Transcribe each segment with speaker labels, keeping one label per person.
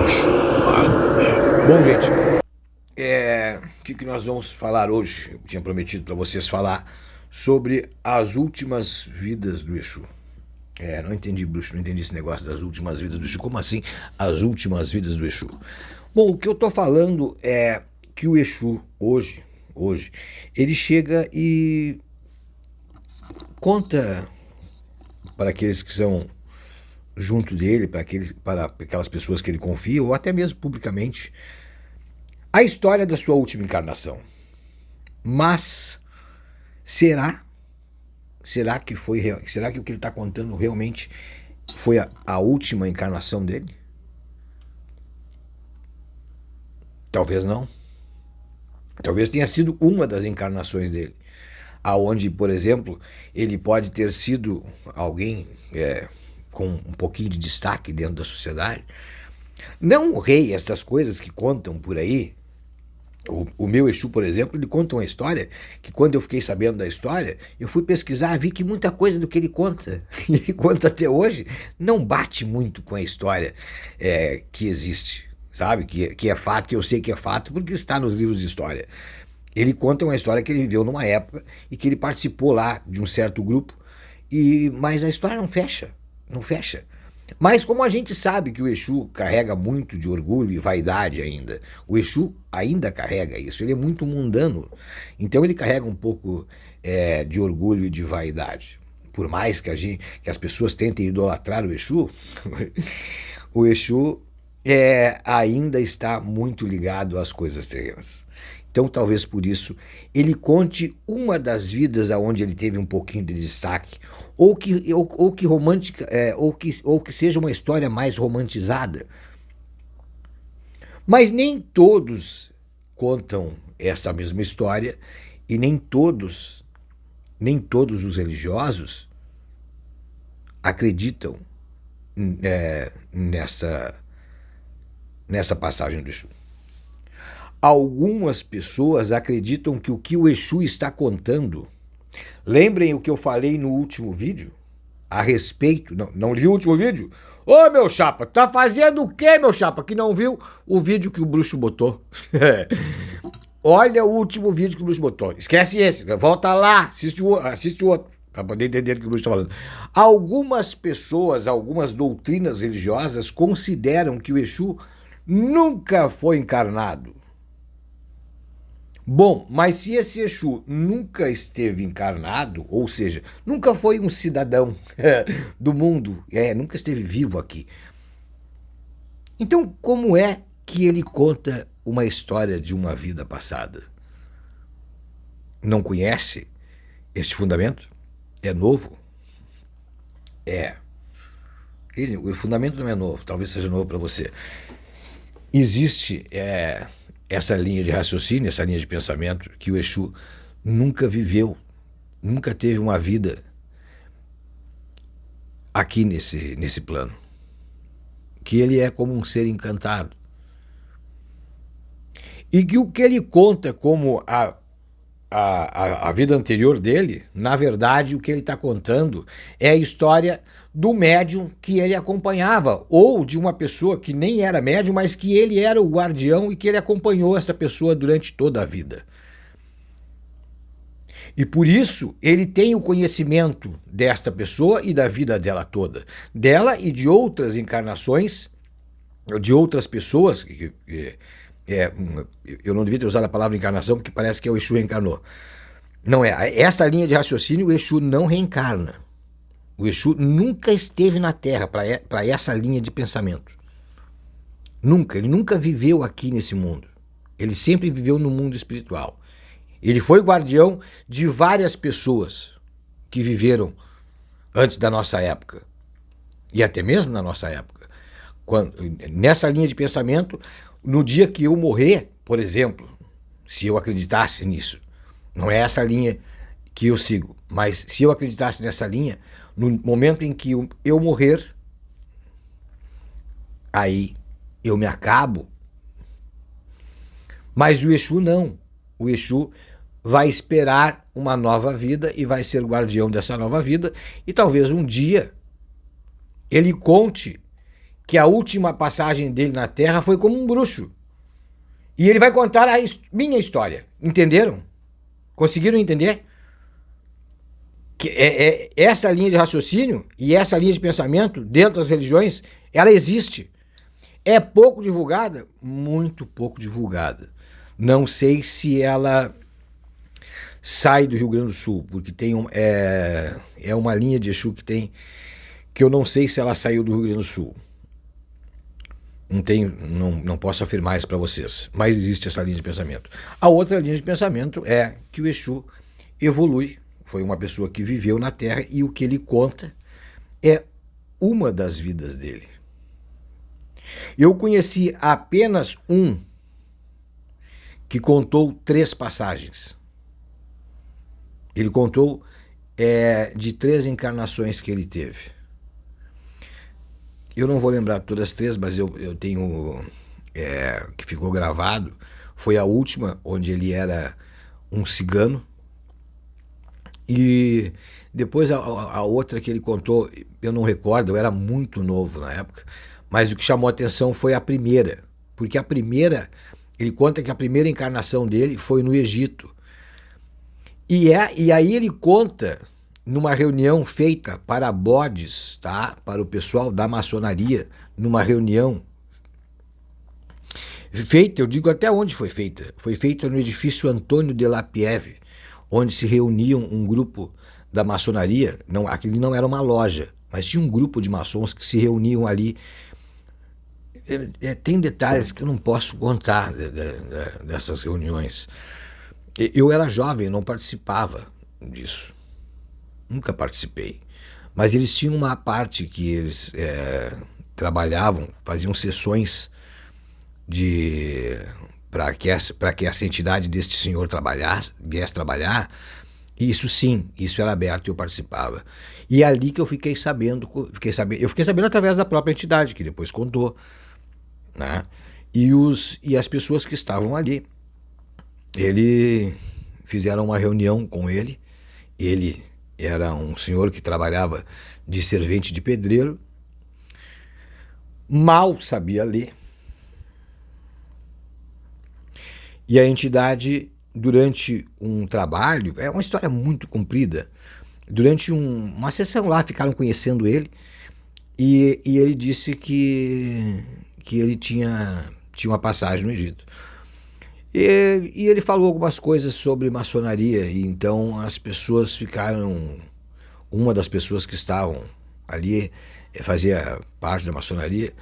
Speaker 1: bruxo, mago, negro.
Speaker 2: Bom, gente, o que nós vamos falar hoje? Eu tinha prometido para vocês falar sobre as últimas vidas do Exu. Não entendi, bruxo, não entendi esse negócio das últimas vidas do Exu. Como assim, as últimas vidas do Exu? Bom, o que eu tô falando é que o Exu, hoje, ele chega e conta para aqueles que são junto dele, para aquelas pessoas que ele confia, ou até mesmo publicamente, a história da sua última encarnação. Mas será que será que o que ele está contando realmente foi a última encarnação dele? Talvez não. Talvez tenha sido uma das encarnações dele, aonde, por exemplo, ele pode ter sido alguém com um pouquinho de destaque dentro da sociedade. Não o rei, essas coisas que contam por aí. O meu Exu, por exemplo, ele conta uma história que, quando eu fiquei sabendo da história, eu fui pesquisar, vi que muita coisa do que ele conta, e ele conta até hoje, não bate muito com a história que existe, sabe? Que é fato, que eu sei que é fato, porque está nos livros de história. Ele conta uma história que ele viveu numa época e que ele participou lá de um certo grupo, mas a história não fecha, não fecha. Mas como a gente sabe que o Exu carrega muito de orgulho e vaidade ainda, o Exu ainda carrega isso, ele é muito mundano, então ele carrega um pouco de orgulho e de vaidade. Por mais que as pessoas tentem idolatrar o Exu, o Exu ainda está muito ligado às coisas terrenas. Então, talvez por isso, ele conte uma das vidas aonde ele teve um pouquinho de destaque, ou que seja uma história mais romantizada. Mas nem todos contam essa mesma história, e nem todos os religiosos acreditam nessa passagem do Exu. Algumas pessoas acreditam que o que Exu está contando... Lembrem o que eu falei no último vídeo a respeito... Não viu o último vídeo? Ô, meu chapa, tá fazendo o quê, meu chapa, que não viu o vídeo que o bruxo botou? Olha o último vídeo que o bruxo botou. Esquece esse, volta lá, assiste o outro, para poder entender o que o bruxo está falando. Algumas pessoas, algumas doutrinas religiosas consideram que o Exu nunca foi encarnado. Bom, mas se esse Exu nunca esteve encarnado, ou seja, nunca foi um cidadão do mundo, nunca esteve vivo aqui, então como é que ele conta uma história de uma vida passada? Não conhece esse fundamento? É novo? O fundamento não é novo, talvez seja novo para você. Existe essa linha de raciocínio, essa linha de pensamento, que o Exu nunca viveu, nunca teve uma vida aqui nesse plano. Que ele é como um ser encantado. E que o que ele conta como a vida anterior dele, na verdade, o que ele está contando é a história do médium que ele acompanhava, ou de uma pessoa que nem era médium, mas que ele era o guardião e que ele acompanhou essa pessoa durante toda a vida. E por isso ele tem o conhecimento desta pessoa e da vida dela toda, dela e de outras encarnações, de outras pessoas. Eu não devia ter usado a palavra encarnação, porque parece que o Exu reencarnou. Não é. Essa linha de raciocínio, o Exu não reencarna. O Exu nunca esteve na Terra para essa linha de pensamento. Nunca. Ele nunca viveu aqui nesse mundo. Ele sempre viveu no mundo espiritual. Ele foi guardião de várias pessoas que viveram antes da nossa época. E até mesmo na nossa época. Nessa linha de pensamento, no dia que eu morrer, por exemplo, se eu acreditasse nisso, não é essa linha que eu sigo, mas se eu acreditasse nessa linha, no momento em que eu morrer, aí eu me acabo. Mas o Exu não. O Exu vai esperar uma nova vida e vai ser guardião dessa nova vida, e talvez um dia ele conte que a última passagem dele na Terra foi como um bruxo. E ele vai contar a minha história. Entenderam? Conseguiram entender? Que essa linha de raciocínio e essa linha de pensamento dentro das religiões, ela existe. É pouco divulgada? Muito pouco divulgada. Não sei se ela sai do Rio Grande do Sul, porque tem uma linha de Exu que eu não sei se ela saiu do Rio Grande do Sul. Não posso afirmar isso para vocês, mas existe essa linha de pensamento. A outra linha de pensamento é que o Exu evolui, foi uma pessoa que viveu na Terra e o que ele conta é uma das vidas dele. Eu conheci apenas um que contou 3 passagens. Ele contou de 3 encarnações que ele teve. Eu não vou lembrar todas as 3, mas eu tenho que ficou gravado. Foi a última, onde ele era um cigano. E depois a outra que ele contou, eu não recordo, eu era muito novo na época. Mas o que chamou a atenção foi a primeira. Porque a primeira, ele conta que a primeira encarnação dele foi no Egito. E aí ele conta numa reunião feita para bodes, tá? Para o pessoal da maçonaria, numa reunião feita, eu digo até onde foi feita. Foi feita no edifício Antônio de Lapieve, onde se reuniam um grupo da maçonaria. Não, aquilo não era uma loja, mas tinha um grupo de maçons que se reuniam ali. Tem detalhes que eu não posso contar dessas reuniões. Eu era jovem, não participava disso. Nunca participei. Mas eles tinham uma parte que eles trabalhavam, faziam sessões para que essa entidade deste senhor viesse trabalhar. Isso sim, isso era aberto e eu participava. E é ali que eu fiquei sabendo, eu fiquei sabendo através da própria entidade, que depois contou, né? E as pessoas que estavam ali, fizeram uma reunião com ele. Ele era um senhor que trabalhava de servente de pedreiro, mal sabia ler. E a entidade, durante um trabalho, é uma história muito comprida, durante uma sessão lá, ficaram conhecendo ele, e ele disse que ele tinha uma passagem no Egito. E ele falou algumas coisas sobre maçonaria, e então as pessoas ficaram... Uma das pessoas que estavam ali fazia parte da maçonaria,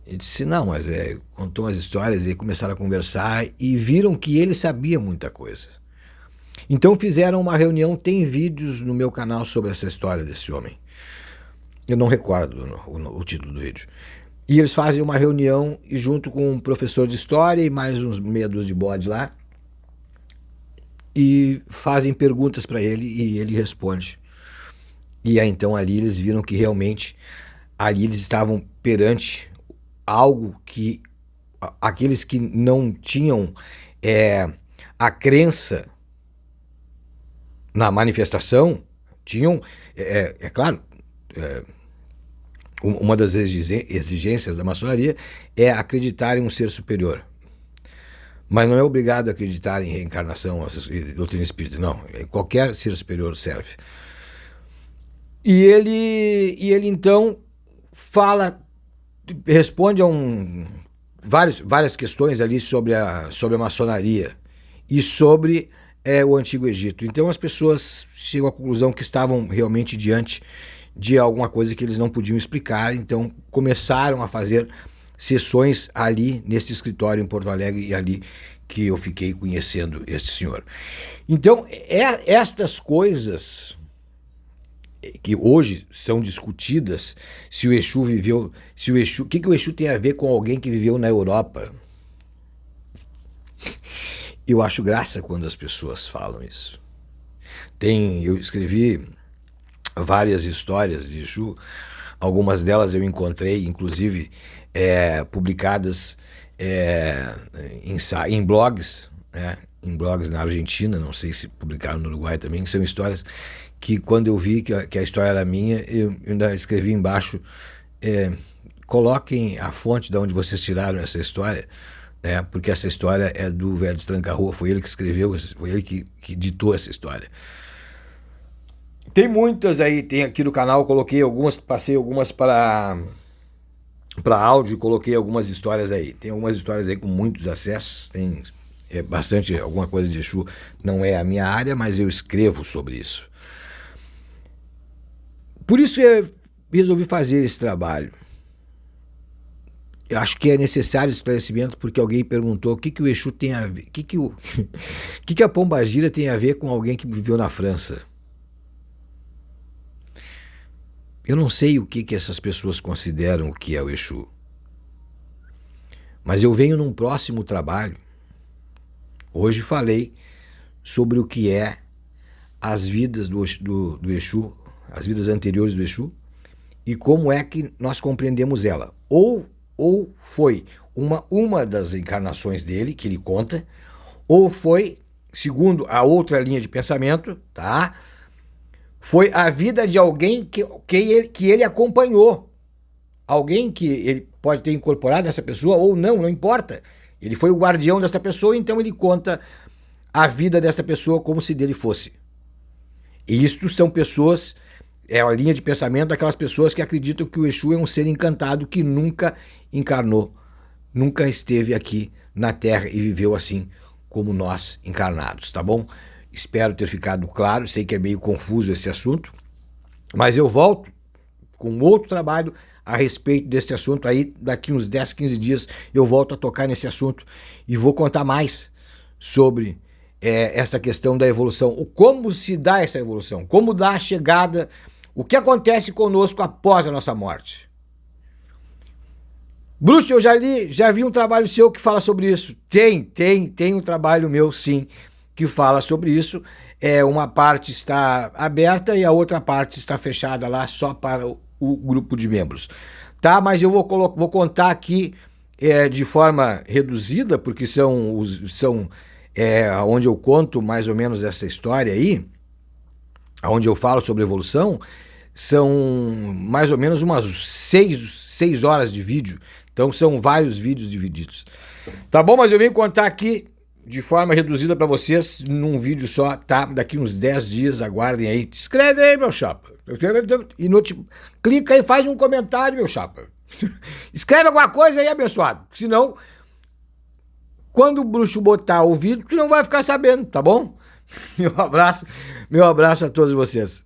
Speaker 2: e disse, não, mas contou as histórias, e começaram a conversar, e viram que ele sabia muita coisa. Então fizeram uma reunião, tem vídeos no meu canal sobre essa história desse homem. Eu não recordo o título do vídeo. E eles fazem uma reunião e junto com um professor de história e mais uns meia dúzia de bode lá, e fazem perguntas para ele e ele responde. E aí então ali eles viram que realmente ali eles estavam perante algo que aqueles que não tinham a crença na manifestação tinham, claro, uma das exigências da maçonaria é acreditar em um ser superior. Mas não é obrigado a acreditar em reencarnação, doutrina espírita, não. Qualquer ser superior serve. E ele então responde a várias questões ali sobre a maçonaria e sobre o Antigo Egito. Então as pessoas chegam à conclusão que estavam realmente diante de alguma coisa que eles não podiam explicar, então começaram a fazer sessões ali nesse escritório em Porto Alegre, e ali que eu fiquei conhecendo este senhor. Então estas coisas que hoje são discutidas, se o Exu viveu, o que o Exu tem a ver com alguém que viveu na Europa? Eu acho graça quando as pessoas falam isso. Eu escrevi várias histórias de Exu, algumas delas eu encontrei, inclusive, publicadas em blogs, né? Em blogs na Argentina, não sei se publicaram no Uruguai também, são histórias que quando eu vi que a história era minha, eu ainda escrevi embaixo coloquem a fonte de onde vocês tiraram essa história, né? Porque essa história é do Verdes Tranca-Rua, foi ele que escreveu, foi ele que ditou essa história. Tem muitas aí, tem aqui no canal, coloquei algumas, passei algumas para áudio, coloquei algumas histórias aí. Tem algumas histórias aí com muitos acessos, tem bastante, alguma coisa de Exu. Não é a minha área, mas eu escrevo sobre isso. Por isso eu resolvi fazer esse trabalho. Eu acho que é necessário esclarecimento, porque alguém perguntou o que o Exu tem a ver, o que a pombagira tem a ver com alguém que viveu na França. Eu não sei o que essas pessoas consideram o que é o Exu. Mas eu venho num próximo trabalho. Hoje falei sobre o que é as vidas do Exu, as vidas anteriores do Exu, e como é que nós compreendemos ela. Ou foi uma das encarnações dele, que ele conta, ou foi, segundo a outra linha de pensamento, tá? Foi a vida de alguém que ele acompanhou. Alguém que ele pode ter incorporado essa pessoa ou não importa. Ele foi o guardião dessa pessoa, então ele conta a vida dessa pessoa como se dele fosse. E isto são pessoas, é a linha de pensamento daquelas pessoas que acreditam que o Exu é um ser encantado que nunca encarnou, nunca esteve aqui na Terra e viveu assim como nós encarnados, tá bom? Espero ter ficado claro, sei que é meio confuso esse assunto, mas eu volto com outro trabalho a respeito desse assunto aí, daqui uns 10, 15 dias eu volto a tocar nesse assunto e vou contar mais sobre essa questão da evolução, como se dá essa evolução, como dá a chegada, o que acontece conosco após a nossa morte. Bruxo, eu já vi um trabalho seu que fala sobre isso. Tem um trabalho meu, sim, que fala sobre isso. Uma parte está aberta e a outra parte está fechada lá só para o grupo de membros. Tá? Mas eu vou contar aqui de forma reduzida, porque são onde eu conto mais ou menos essa história aí, onde eu falo sobre evolução, são mais ou menos umas 6 horas de vídeo. Então são vários vídeos divididos. Tá bom? Mas eu venho contar aqui de forma reduzida para vocês num vídeo só, tá? Daqui uns 10 dias, aguardem aí. Escreve aí, meu chapa. E clica aí, faz um comentário, meu chapa. Escreve alguma coisa aí, abençoado. Senão, quando o bruxo botar o vídeo, tu não vai ficar sabendo, tá bom? Meu abraço a todos vocês.